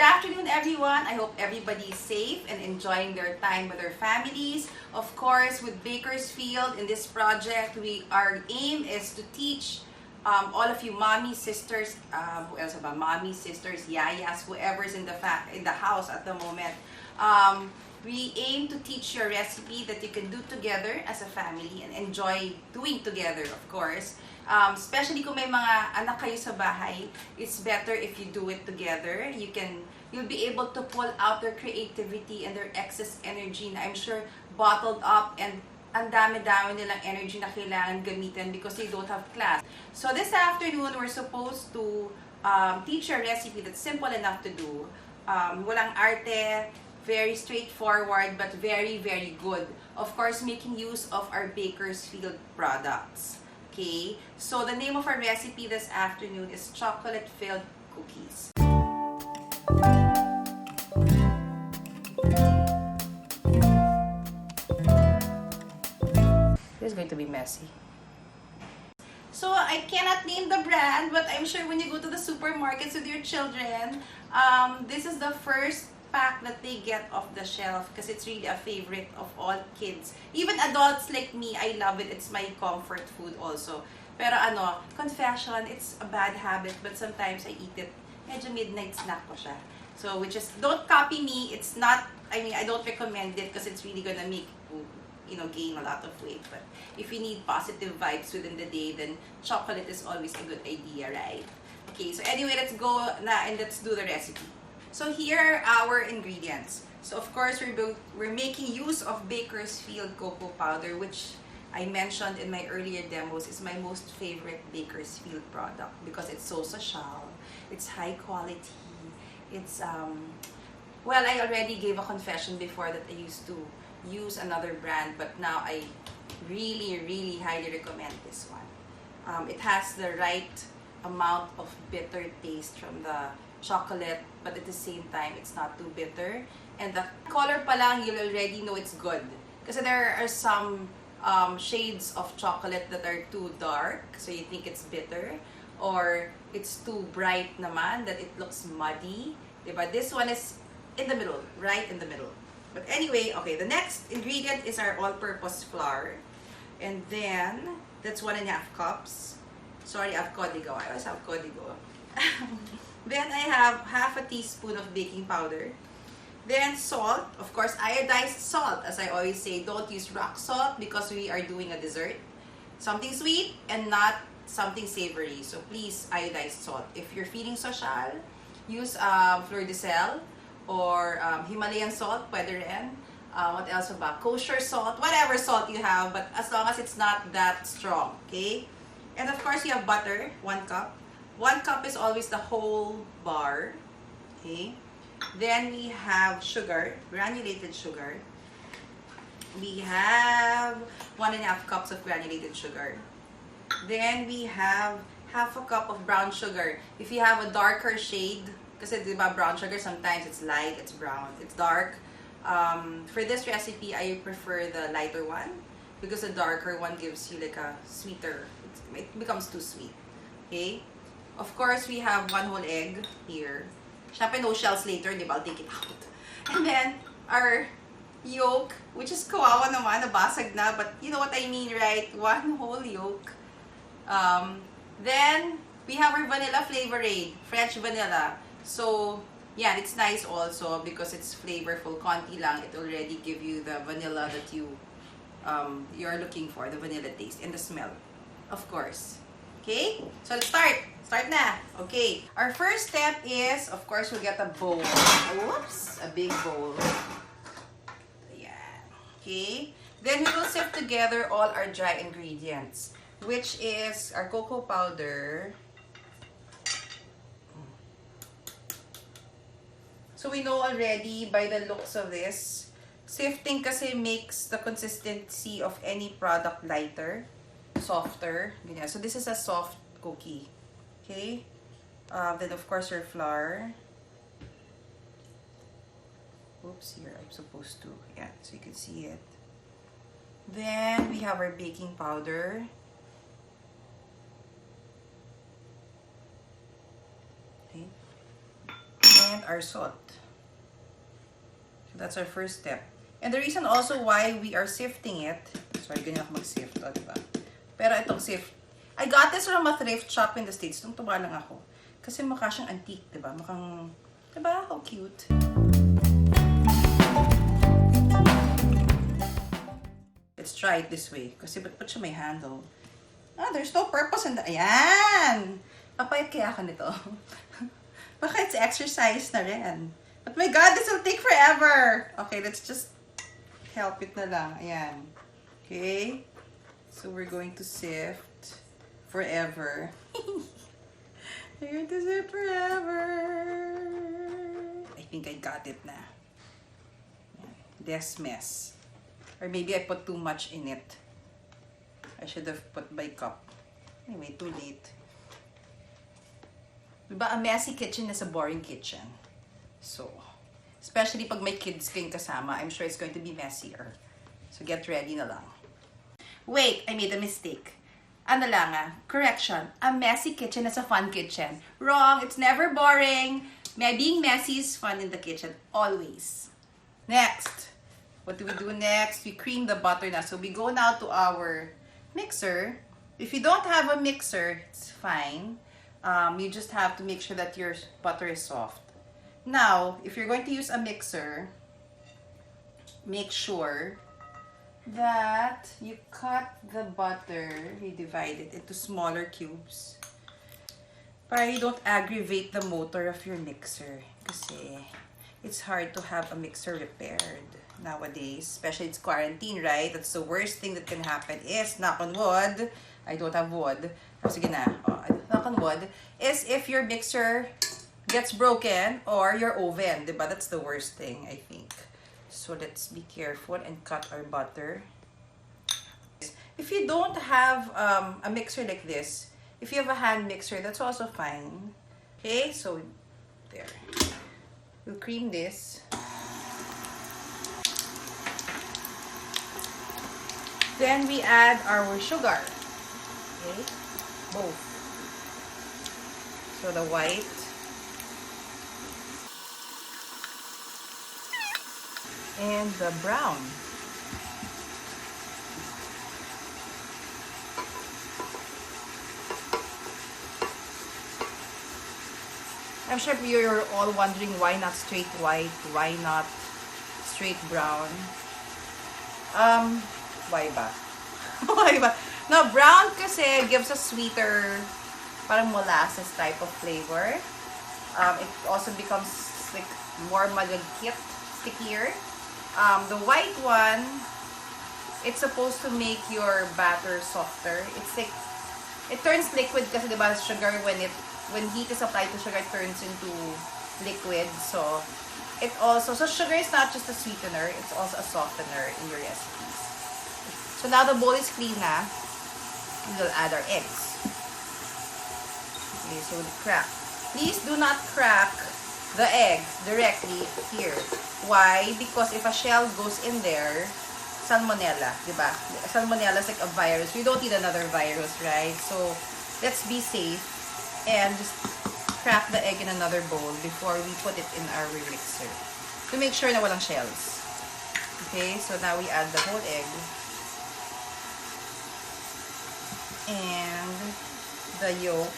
Good afternoon, everyone. I hope everybody is safe and enjoying their time with their families. Of course, with Bakersfield in this project, our aim is to teach all of you mommy, sisters, who else about mommy, sisters, yayas, whoever's in the house at the moment. We aim to teach you a recipe that you can do together as a family and enjoy doing together, of course. Especially kung may mga anak kayo sa bahay, it's better if you do it together. You'll be able to pull out their creativity and their excess energy na I'm sure bottled up, and ang dami-dami nilang energy na kailangan gamitin because they don't have class. So this afternoon, we're supposed to teach a recipe that's simple enough to do. Walang arte, very straightforward, but very, very good. Of course, making use of our Bakersfield products. Okay, so the name of our recipe this afternoon is chocolate-filled cookies. This is going to be messy. So I cannot name the brand, but I'm sure when you go to the supermarkets with your children, this is the first pack that they get off the shelf because it's really a favorite of all kids. Even adults like me, I love it. It's my comfort food also. Pero confession, it's a bad habit, but sometimes I eat it. Medyo midnight snack ko siya. So, don't copy me. It's not, I don't recommend it because it's really gonna make you gain a lot of weight. But if you need positive vibes within the day, then chocolate is always a good idea, right? Okay, so anyway, let's go na and let's do the recipe. So here are our ingredients. So of course, we're making use of Bakersfield cocoa powder, which I mentioned in my earlier demos is my most favorite Bakersfield product because it's so social, it's high quality, it's well, I already gave a confession before that I used to use another brand, but now I really, really highly recommend this one. It has the right amount of bitter taste from the chocolate, but at the same time, it's not too bitter. And the color pa lang, you'll already know it's good. Kasi there are some shades of chocolate that are too dark, so you think it's bitter. Or it's too bright naman, that it looks muddy. Diba? This one is in the middle, right in the middle. But anyway, okay, the next ingredient is our all-purpose flour. And then, that's 1.5 cups. Sorry, I have codigo. I always have codigo. Then I have half a teaspoon of baking powder. Then salt, of course, iodized salt. As I always say, don't use rock salt because we are doing a dessert. Something sweet and not something savory. So please, iodized salt. If you're feeling social, use fleur de sel or Himalayan salt, pwede rin. What else ba? Kosher salt, whatever salt you have, but as long as it's not that strong, okay? And of course, you have butter, 1 cup. 1 cup is always the whole bar, okay? Then we have sugar, granulated sugar. We have 1.5 cups of granulated sugar. Then we have half a cup of brown sugar. If you have a darker shade, kasi diba brown sugar, sometimes it's light, it's brown, it's dark. For this recipe, I prefer the lighter one because the darker one gives you like a sweeter, it becomes too sweet, okay? Of course, we have 1 whole egg here. Syempre, no shells later, di ba? I'll take it out. And then, our yolk, which is kawawa naman, nabasag na, but you know what I mean, right? 1 whole yolk. Then, we have our vanilla Flavorade, French vanilla. So, yeah, it's nice also because it's flavorful. Konti lang, it already give you the vanilla that you're looking for, the vanilla taste and the smell, of course. Okay, so let's start. Start na. Okay, our first step is, of course, we'll get a bowl. Whoops, a big bowl. Ayan. Okay, then we will sift together all our dry ingredients, which is our cocoa powder. So we know already by the looks of this, sifting kasi makes the consistency of any product lighter, softer. So this is a soft cookie. Okay. Then of course your flour. Oops, here I'm supposed to. Yeah, so you can see it. Then we have our baking powder. Okay. our salt. So that's our first step. And the reason also why we are sifting it, sorry, ganyan ako mag-sift, diba? Pero itong sift, I got this from a thrift shop in the States. Tuwa lang ako. Kasi mukha siyang antique, diba? Mukhang, diba? How cute. Let's try it this way. Kasi ba't siya may handle? There's no purpose in the... Ayan! Papayat kaya ako nito. Baka it's exercise na rin. But my God, this will take forever! Okay, let's just help it na lang. Ayan. Okay? So we're going to sift forever. We're going to sift forever. I think I got it na. This mess. Or maybe I put too much in it. I should have put by cup. Anyway, too late. Diba, a messy kitchen is a boring kitchen. So, especially pag may kids kayong kasama, I'm sure it's going to be messier. So, get ready na lang. Wait, I made a mistake. Ano lang correction. A messy kitchen is a fun kitchen. Wrong, it's never boring. Being messy is fun in the kitchen, always. Next. What do we do next? We cream the butter na. So, we go now to our mixer. If you don't have a mixer, it's fine. You just have to make sure that your butter is soft. Now, if you're going to use a mixer, make sure that you cut the butter, you divide it into smaller cubes para you don't aggravate the motor of your mixer kasi it's hard to have a mixer repaired nowadays, especially it's quarantine, right? That's the worst thing that can happen is, knock on wood, I don't have wood, sige na, knock on wood, is if your mixer gets broken or your oven, diba? That's the worst thing, I think. So let's be careful and cut our butter. If you don't have a mixer like this, if you have a hand mixer, that's also fine. Okay, so there. We'll cream this. Then we add our sugar. Okay, both. So the white. And the brown. I'm sure you're all wondering why not straight white, why not straight brown. Why ba? Why ba? Now, brown kasi gives a sweeter, parang molasses type of flavor. It also becomes like more malagkit, stickier. The white one, it's supposed to make your batter softer. It's like, it turns liquid kasi diba sugar when heat is applied to sugar, it turns into liquid. So, it also, so sugar is not just a sweetener, it's also a softener in your recipes. So now the bowl is clean na. We will add our eggs. Okay, so we crack. Please do not crack the eggs directly here. Why? Because if a shell goes in there, salmonella, diba? Salmonella is like a virus. We don't need another virus, right? So, let's be safe and just crack the egg in another bowl before we put it in our mixer to make sure na walang shells. Okay, so now we add the whole egg and the yolk.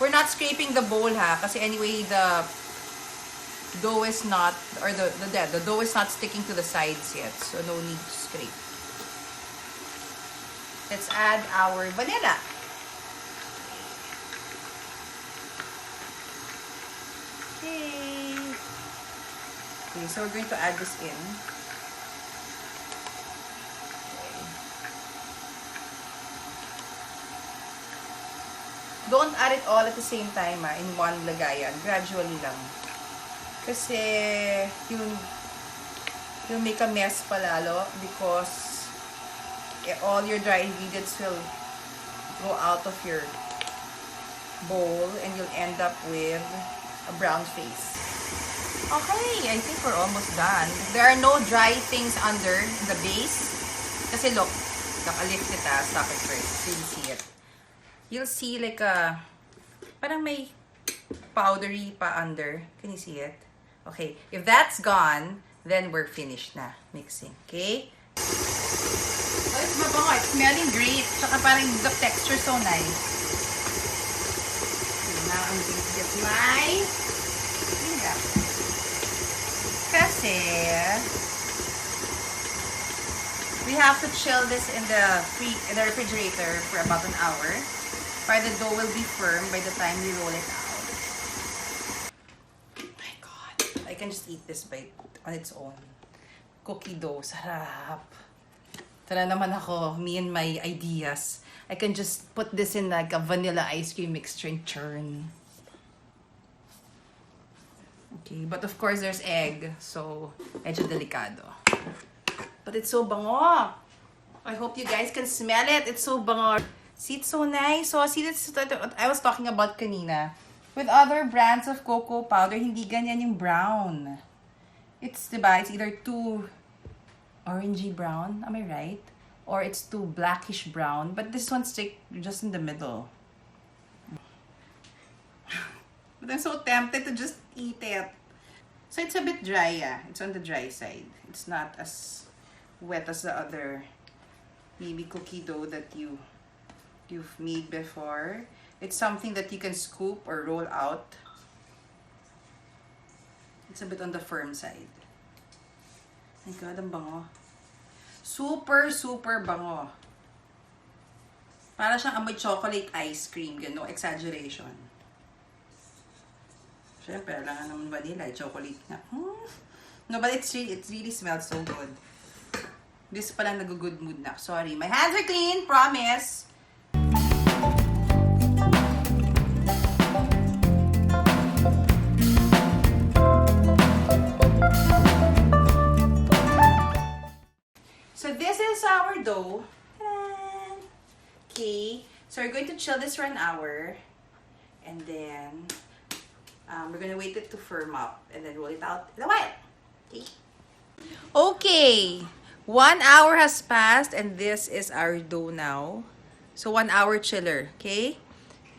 We're not scraping the bowl ha, kasi anyway the dough is not, or the dough is not sticking to the sides yet, so no need to scrape. Let's add our vanilla. Okay, so we're going to add this in. Okay. Don't add it all at the same time in one lagayan. Gradually lang. Kasi you'll make a mess palalo because all your dry ingredients will go out of your bowl and you'll end up with a brown face. Okay, I think we're almost done. There are no dry things under the base. Kasi look, nakalift it stop it first so you'll see it. You'll see like a, parang may powdery pa under. Can you see it? Okay. If that's gone, then we're finished na mixing. Okay? Oh, it's mabango. It's smelling great. Tsaka parang the texture so nice. Okay, now I'm going to get my finger. Kasi we have to chill this in the refrigerator for about an hour. Para the dough will be firm by the time we roll it out. Oh my God. I can just eat this bite on its own. Cookie dough. Sarap. Tara naman ako. Me and my ideas. I can just put this in like a vanilla ice cream mixture and churn. Okay. But of course, there's egg. So, medyo delikado. But it's so bango. I hope you guys can smell it. It's so bango. See, it's so nice. So, see, that's what I was talking about kanina. With other brands of cocoa powder, hindi ganyan yung brown. It's, diba, it's either too orangey brown, am I right? Or it's too blackish brown. But this one's just in the middle. But I'm so tempted to just eat it. So, it's a bit dry, yeah. It's on the dry side. It's not as wet as the other baby cookie dough that you've made before. It's something that you can scoop or roll out. It's a bit on the firm side. My God, ang bango. Super, super bango. Para siyang amoy chocolate ice cream. Yan, no exaggeration. Siyempre, lang naman vanilla. Chocolate na. No, but it really smells so good. This pa lang nag-good mood na. Sorry. My hands are clean. Promise. So this is our dough. Okay. So we're going to chill this for an hour. And then we're going to wait it to firm up. And then roll it out in a while. Okay. Okay. 1 hour has passed. And this is our dough now. So 1 hour chiller. Okay.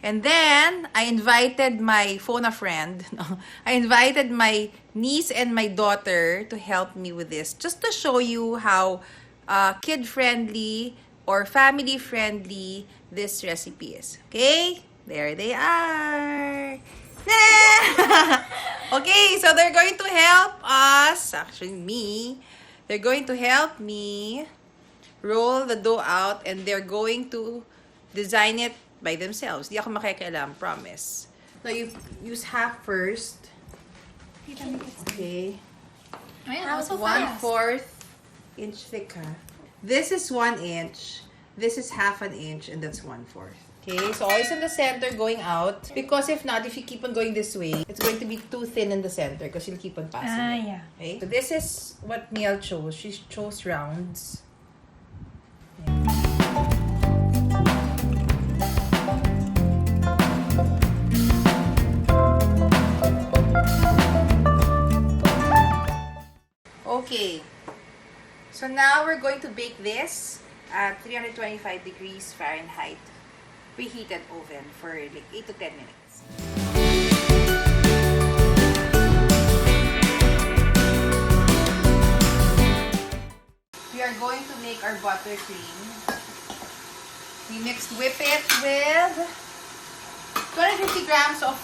And then I invited my phone a friend. No, I invited my niece and my daughter to help me with this. Just to show you how kid-friendly or family-friendly this recipe is. Okay? There they are. Okay, so they're going to help us, actually me, they're going to help me roll the dough out and they're going to design it by themselves. Di ako makikialam, promise. So you use half first. Okay. Half so 1/4 inch thick, ha? This is 1 inch. This is half an inch, and that's 1/4. Okay, so always in the center going out. Because if not, if you keep on going this way, it's going to be too thin in the center because you'll keep on passing it. Yeah. Okay, so this is what Miel chose. She chose rounds. Okay, so now we're going to bake this at 325 degrees Fahrenheit preheated oven for like 8 to 10 minutes. We are going to make our buttercream. We mixed Whippit with 250 grams of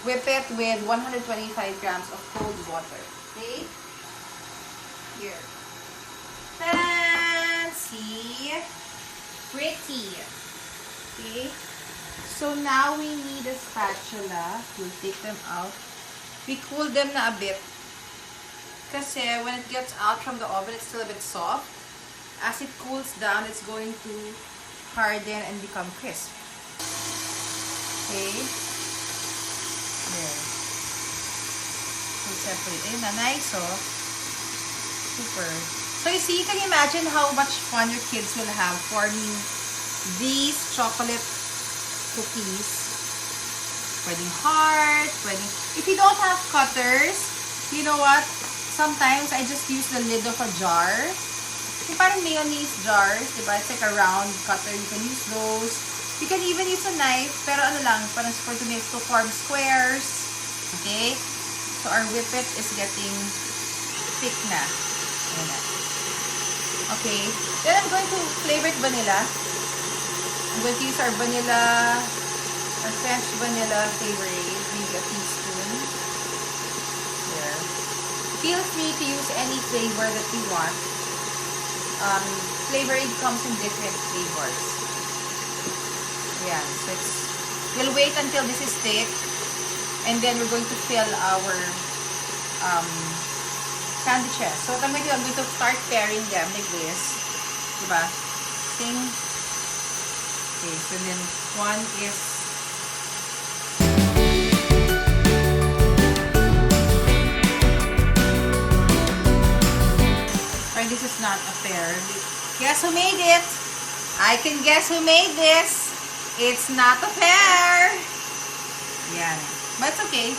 Whippit with 125 grams of cold water. Okay? Here. Fancy. Pretty. Okay. So now we need a spatula. We'll take them out. We cool them na a bit. Kasi when it gets out from the oven, it's still a bit soft. As it cools down, it's going to harden and become crisp. Okay. There. We'll separate. Ayun na, nice, oh. Super. So you see, you can imagine how much fun your kids will have forming these chocolate cookies. Pwedeng heart, pwedeng... If you don't have cutters, you know what? Sometimes I just use the lid of a jar. Yung parang mayonnaise jars, diba? It's like a round cutter. You can use those. You can even use a knife, pero ano lang, parang to form squares. Okay? So our Whippit is getting thick na. Ayan na. Okay. Then I'm going to flavor it vanilla. I'm going to use our vanilla, our fresh vanilla Flavorade, maybe a teaspoon. There. Feel free to use any flavor that you want. Flavorade comes in different flavors. Yeah, so we'll wait until this is thick, and then we're going to fill our sandwiches. So what I'm going to start pairing them like this. Diba? Sing. Okay, so then one is this is not a pair. Guess who made it? I can guess who made this. It's not a pair. Yan. But it's okay.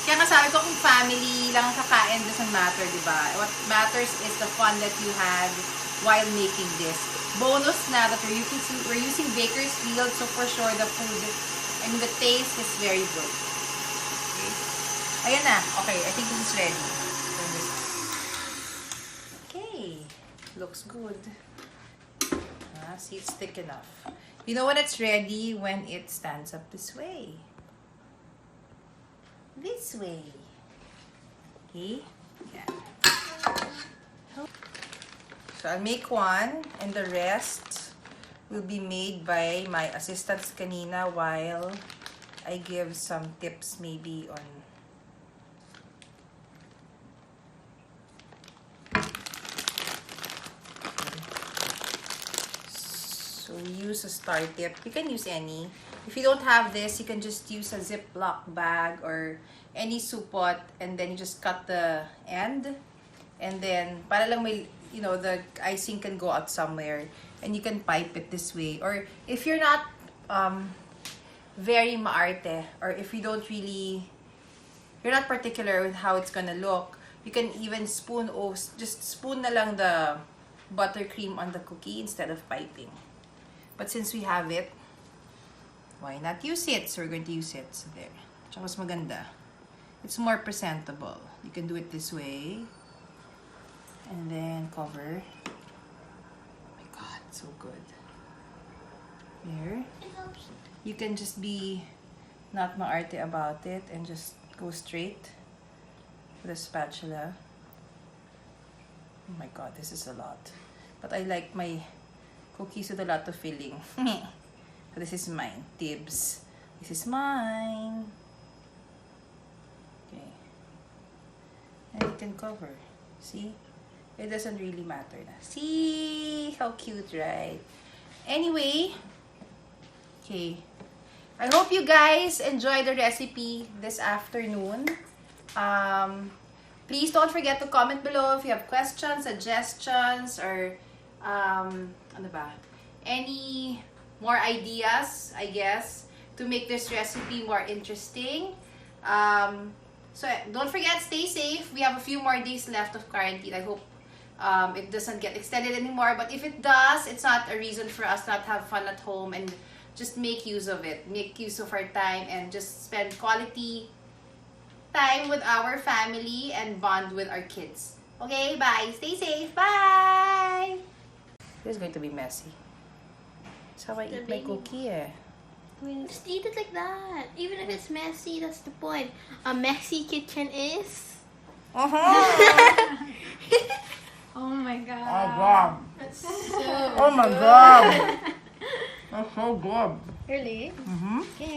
Kaya nga sabi ko kung family lang ang kakain, doesn't matter, diba? What matters is the fun that you had while making this. Bonus na that we're using Bakersfield, so for sure the food, I mean the taste is very good. Okay. Ayan na. Okay, I think this is ready. Looks good. See, it's thick enough. You know when it's ready? When it stands up this way. This way. Okay? Yeah. So I'll make one, and the rest will be made by my assistants kanina while I give some tips maybe on so we use a star tip. You can use any. If you don't have this, you can just use a Ziploc bag or any soup pot, and then you just cut the end, and then para lang may, you know, the icing can go out somewhere, and you can pipe it this way. Or if you're not very maarte, or if you don't really, you're not particular with how it's gonna look, you can even just spoon na lang the buttercream on the cookie instead of piping. But since we have it, why not use it? So we're going to use it. So there. Tsaka mas maganda. It's more presentable. You can do it this way. And then cover. Oh my God, so good. There. You can just be not maarte about it and just go straight with a spatula. Oh my God, this is a lot. But I like my cookies with a lot of filling. So this is mine. Dibs. This is mine. Okay. And you can cover. See? It doesn't really matter na. See? How cute, right? Anyway. Okay. I hope you guys enjoy the recipe this afternoon. Please don't forget to comment below if you have questions, suggestions, or ano ba? Any more ideas, I guess, to make this recipe more interesting. So don't forget, stay safe. We have a few more days left of quarantine. I hope it doesn't get extended anymore. But if it does, it's not a reason for us not to have fun at home, and just make use of it. Make use of our time and just spend quality time with our family and bond with our kids. Okay, bye. Stay safe. Bye. This is going to be messy. That's how I eat my cookie, eh. Just eat it like that. Even if it's messy, that's the point. A messy kitchen is... Uh-huh. Oh my God. Oh, God. That's so... Oh, my God. That's so good. Really? Mm-hmm. Okay.